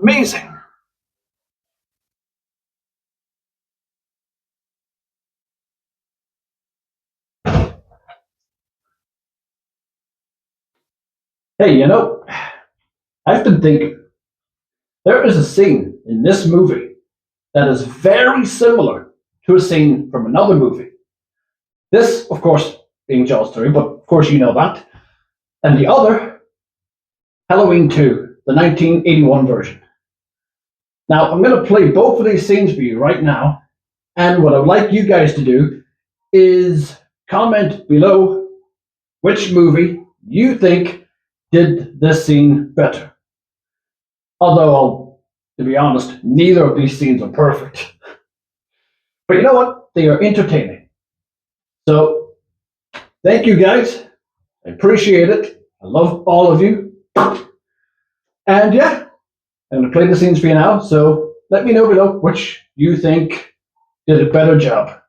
amazing. Hey, I've been thinking, there is a scene in this movie that is very similar to a scene from another movie. This, of course, being Jaws 3, but of course you know that. And the other, Halloween 2, the 1981 version. Now, I'm going to play both of these scenes for you right now. And what I'd like you guys to do is comment below which movie you think did this scene better. Although, to be honest, neither of these scenes are perfect. But you know what? They are entertaining. So, thank you guys. I appreciate it. I love all of you. And yeah, I'm going to play the scenes for you now. So, let me know below which you think did a better job.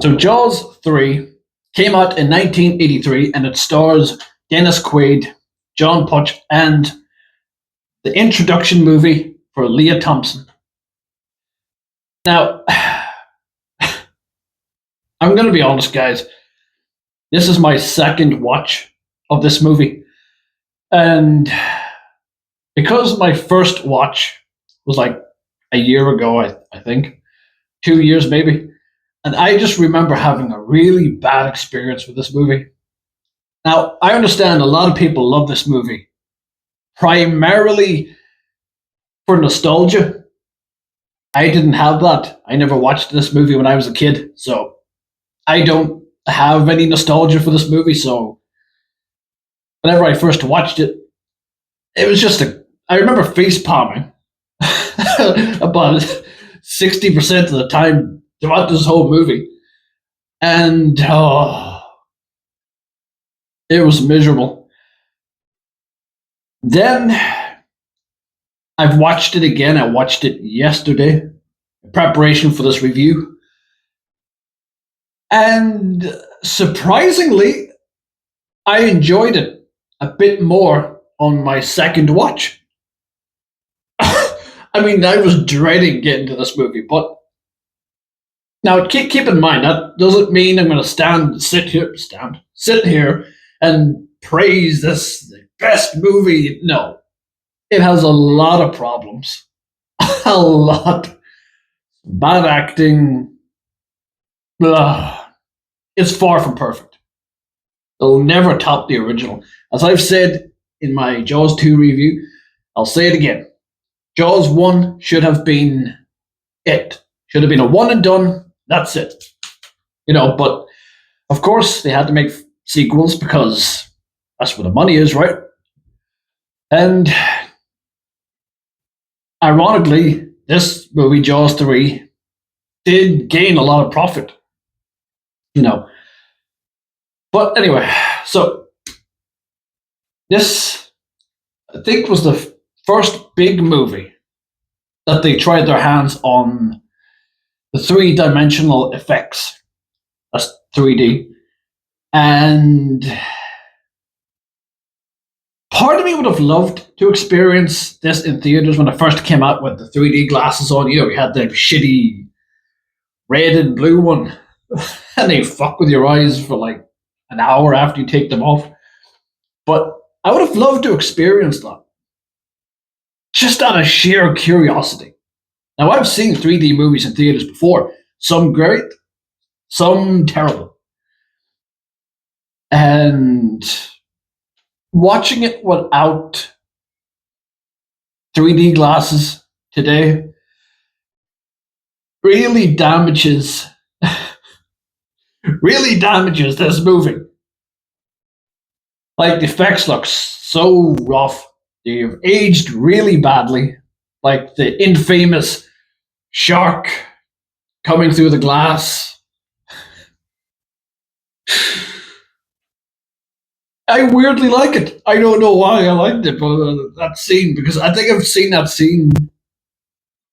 So Jaws 3 came out in 1983 and it stars Dennis Quaid, John Putch, and the introduction movie for Lea Thompson. Now, I'm going to be honest, guys. This is my second watch of this movie. And because my first watch was like a year ago, I think, 2 years maybe. And I just remember having a really bad experience with this movie. Now, I understand a lot of people love this movie, primarily for nostalgia. I didn't have that. I never watched this movie when I was a kid, so I don't have any nostalgia for this movie. So whenever I first watched it, it was just I remember face palming about 60% of the time throughout this whole movie. And it was miserable. Then I've watched it again. I watched it yesterday in preparation for this review. And surprisingly, I enjoyed it a bit more on my second watch. I mean, I was dreading getting to this movie, but now keep in mind that doesn't mean I'm going to sit here and praise this the best movie. No, it has a lot of problems, a lot. Bad acting. Blah. It's far from perfect. It'll never top the original. As I've said in my Jaws 2 review, I'll say it again. Jaws 1 should have been it. Should have been a one and done. That's it. But of course they had to make sequels because that's where the money is, right? And ironically, this movie, Jaws 3, did gain a lot of profit. But anyway, so this, I think, was the first big movie that they tried their hands on the three-dimensional effects. That's 3D. And part of me would have loved to experience this in theaters when it first came out with the 3D glasses on. We had the shitty red and blue one. And they fuck with your eyes for like an hour after you take them off. But I would have loved to experience that. Just out of sheer curiosity. Now, I've seen 3D movies in theaters before. Some great, some terrible. And watching it without 3D glasses today really damages really damages this movie. Like the effects look so rough. They've aged really badly. Like the infamous shark coming through the glass. I weirdly like it. I don't know why I liked it, but that scene, because I think I've seen that scene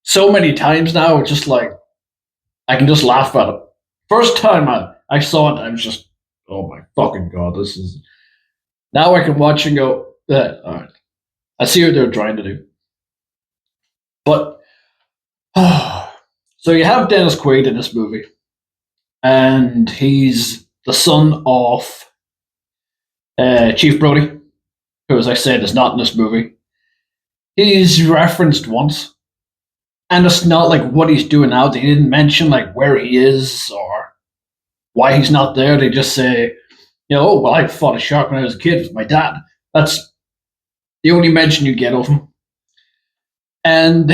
so many times now. It's just like I can just laugh at it. First time I saw it, I was just, oh my fucking god, this is. Now I can watch and go, yeah, all right. I see what they're trying to do. But so you have Dennis Quaid in this movie, and he's the son of Chief Brody, who, as I said, is not in this movie. He's referenced once, and it's not like what he's doing now. They didn't mention like where he is or why he's not there. They just say, oh well, I fought a shark when I was a kid with my dad. That's the only mention you get of him. And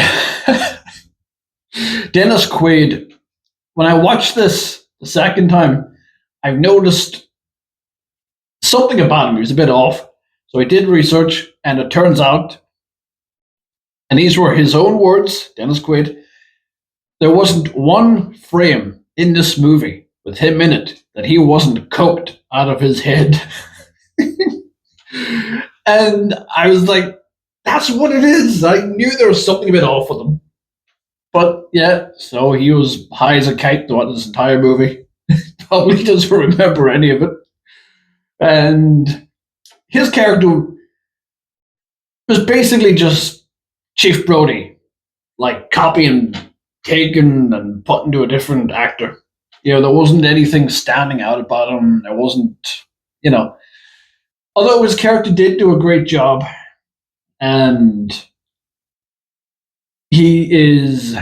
Dennis Quaid, when I watched this the second time, I've noticed something about him. He was a bit off. So I did research, and it turns out, and these were his own words, Dennis Quaid, there wasn't one frame in this movie with him in it that he wasn't coked out of his head. And I was like, that's what it is. I knew there was something a bit off with him. But yeah, so he was high as a kite throughout this entire movie. Probably doesn't remember any of it. And his character was basically just Chief Brody, like copying, taken, and put into a different actor. There wasn't anything standing out about him. There wasn't, although his character did do a great job, and he is,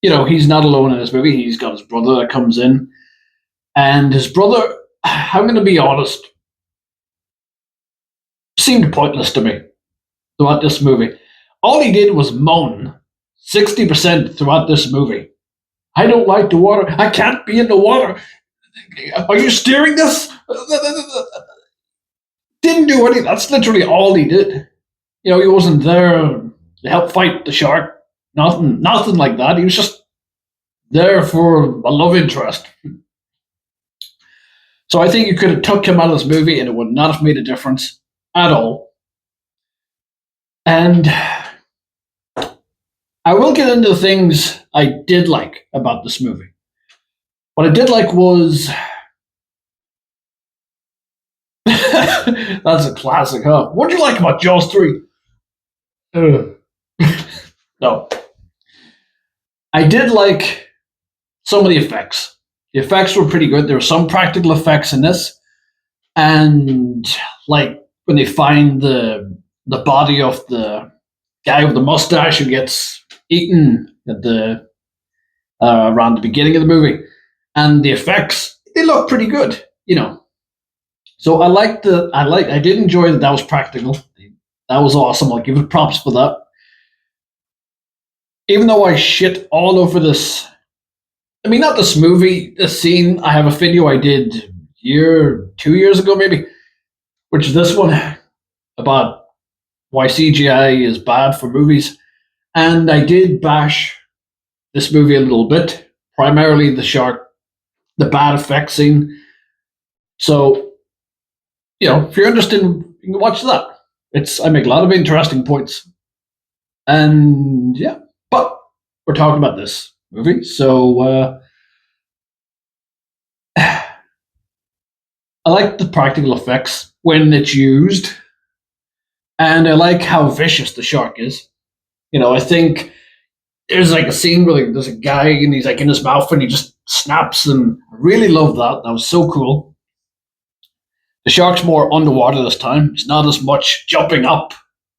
he's not alone in this movie. He's got his brother that comes in, and his brother, I'm going to be honest, seemed pointless to me throughout this movie. All he did was moan 60% throughout this movie. I don't like the water. I can't be in the water. Are you steering this? Didn't do anything. That's literally all he did. He wasn't there to help fight the shark. Nothing like that. He was just there for a love interest. So I think you could have took him out of this movie and it would not have made a difference at all. And I will get into the things I did like about this movie. What I did like was that's a classic, huh? What do you like about Jaws 3? No. I did like some of the effects. The effects were pretty good. There were some practical effects in this. And like when they find the body of the guy with the mustache who gets eaten at the around the beginning of the movie, and the effects, they look pretty good, So I did enjoy that was practical. That was awesome. I'll give it props for that. Even though I shit all over this, I mean, not this movie, this scene. I have a video I did 2 years ago, maybe, which is this one about why CGI is bad for movies. And I did bash this movie a little bit, primarily the shark, the bad effect scene. So, if you're interested, you can watch that. I make a lot of interesting points. And yeah, but we're talking about this movie, so I like the practical effects when it's used, and I like how vicious the shark is. I think there's like a scene where there's a guy and he's like in his mouth and he just snaps, and I really love that. That was so cool. The shark's more underwater this time. It's not as much jumping up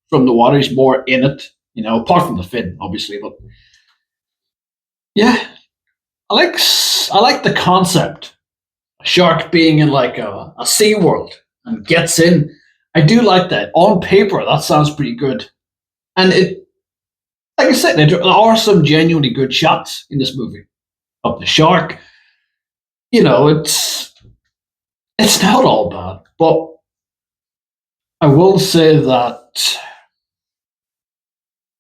from the water. He's more in it, apart from the fin, obviously. But yeah, I like the concept. A shark being in like a sea world and gets in. I do like that. On paper, that sounds pretty good. And like I said, there are some genuinely good shots in this movie of the shark. You know, it's not all bad, but I will say that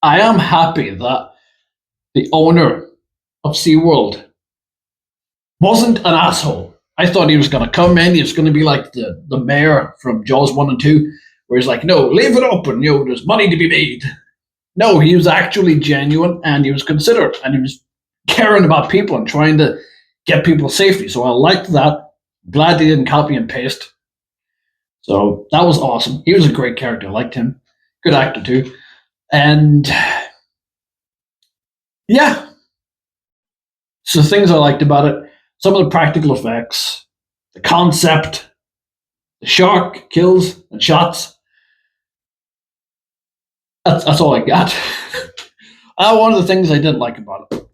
I am happy that the owner of SeaWorld wasn't an asshole. I thought he was going to come in, he was going to be like the mayor from Jaws 1 and 2, where he's like, no, leave it open, there's money to be made. No, he was actually genuine and he was considerate and he was caring about people and trying to get people safety. So I liked that. Glad they didn't copy and paste. So that was awesome. He was a great character. I liked him. Good actor too. And yeah, so things I liked about it, some of the practical effects, the concept, the shark kills and shots. That's all I got. One of the things I didn't like about it.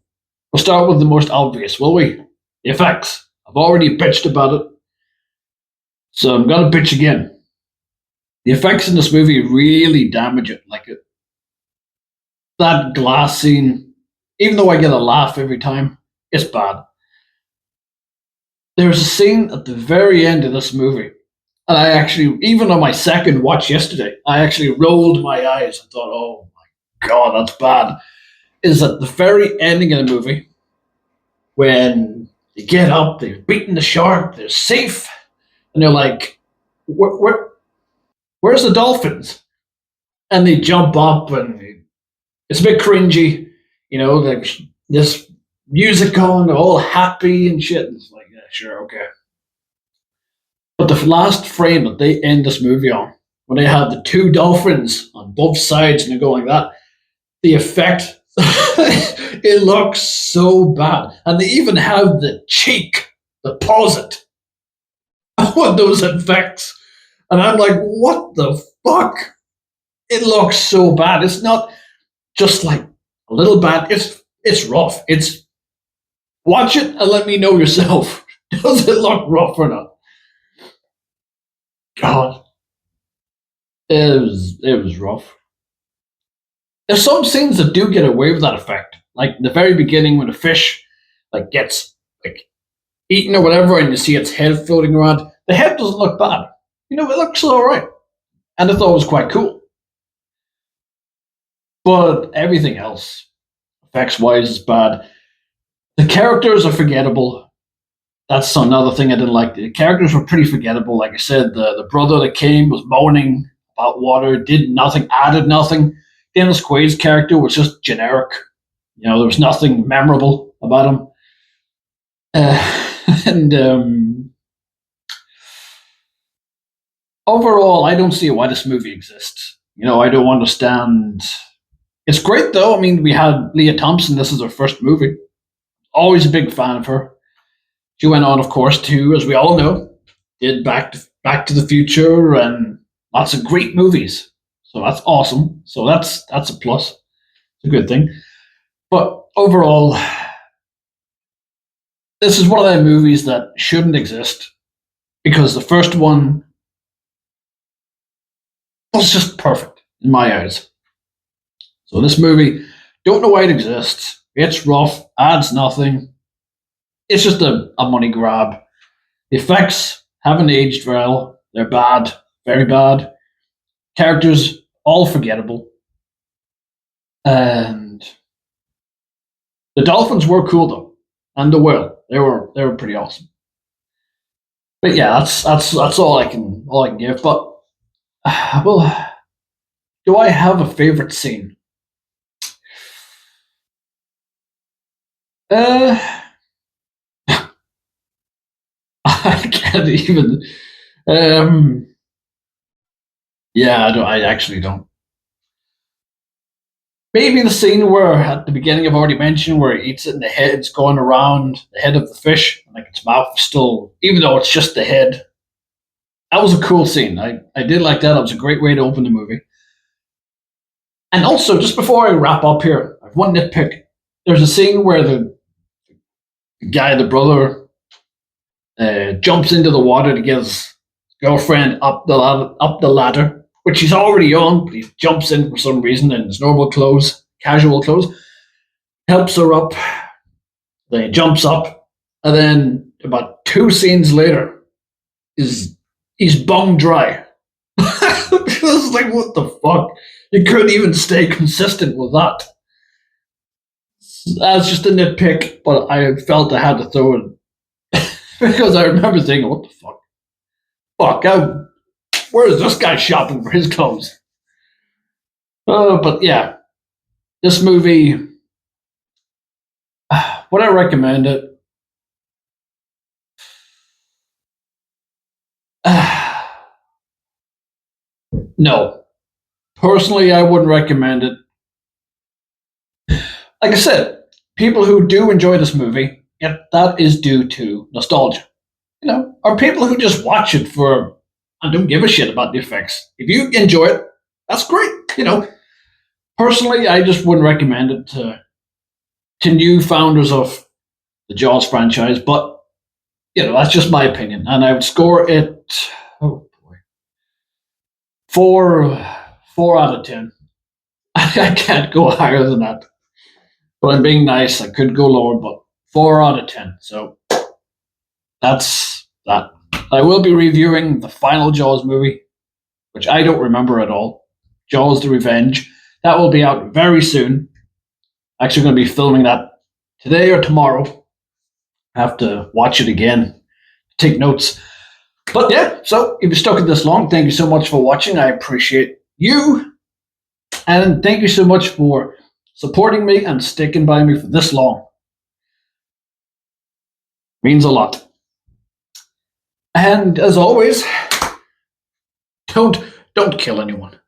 We'll start with the most obvious, will we? The effects. I've already bitched about it, so I'm gonna bitch again. The effects in this movie really damage it. Like that glass scene, even though I get a laugh every time, it's bad. There's a scene at the very end of this movie, and I actually, even on my second watch yesterday, I actually rolled my eyes and thought, oh my god, that's bad. Is at the very ending of the movie, when they get up, they've beaten the shark, they're safe, and they're like, where's the dolphins? And they jump up, and it's a bit cringy, like this music on, they're all happy and shit. And it's like, yeah, sure, okay. But the last frame that they end this movie on, when they have the two dolphins on both sides and they're going like that, the effect, it looks so bad. And they even have the cheek to pause it on those effects. And I'm like, what the fuck? It looks so bad. It's not just like a little bad. It's rough. It's watch it and let me know yourself. Does it look rough or not? God, it was rough. There's some scenes that do get away with that effect, like the very beginning when the fish like gets like eaten or whatever, and you see its head floating around. The head doesn't look bad. It looks all right, and I thought it was quite cool. But everything else, effects wise, is bad. The characters are forgettable. That's another thing I didn't like. The characters were pretty forgettable. Like I said, the brother that came was moaning about water, did nothing, added nothing. Dennis Quaid's character was just generic. There was nothing memorable about him. And overall, I don't see why this movie exists. I don't understand. It's great though. I mean, we had Lea Thompson. This is her first movie. Always a big fan of her. She went on, of course, to, as we all know, did Back to the Future and lots of great movies. So that's awesome. So that's a plus. It's a good thing. But overall, this is one of the movies that shouldn't exist because the first one was just perfect in my eyes. So this movie, don't know why it exists. It's rough, adds nothing. It's just a money grab. The effects haven't aged well. They're bad, very bad. Characters, all forgettable. And the dolphins were cool though. And the whale. They were pretty awesome. But yeah, that's all I can give. But well, do I have a favorite scene? I can't even. Yeah, I actually don't. Maybe the scene where at the beginning I've already mentioned where it eats it and the head's going around the head of the fish, and like its mouth is still, even though it's just the head. That was a cool scene. I did like that. It was a great way to open the movie. And also, just before I wrap up here, I have one nitpick. There's a scene where the guy, the brother, jumps into the water to get his girlfriend up the ladder. which he's already on, but he jumps in for some reason in his normal clothes, casual clothes, helps her up, then he jumps up, and then about 2 scenes later, he's bum dry. It's like, what the fuck? You couldn't even stay consistent with that. That's just a nitpick, but I felt I had to throw it because I remember thinking, what the fuck? Where is this guy shopping for his clothes? But yeah, this movie, would I recommend it? No. Personally, I wouldn't recommend it. Like I said, people who do enjoy this movie, yeah, that is due to nostalgia. Or people who just watch it for and don't give a shit about the effects. If you enjoy it, that's great. Personally, I just wouldn't recommend it to new founders of the Jaws franchise, but that's just my opinion, and I would score it. Oh boy, 4 out of 10. I can't go higher than that. But I'm being nice. I could go lower, but 4 out of 10. So that's that. I will be reviewing the final Jaws movie, which I don't remember at all. Jaws: The Revenge. That will be out very soon. Actually, going to be filming that today or tomorrow. I have to watch it again, take notes. But yeah, so if you stuck it this long, thank you so much for watching. I appreciate you. And thank you so much for supporting me and sticking by me for this long. Means a lot. And as always, don't kill anyone.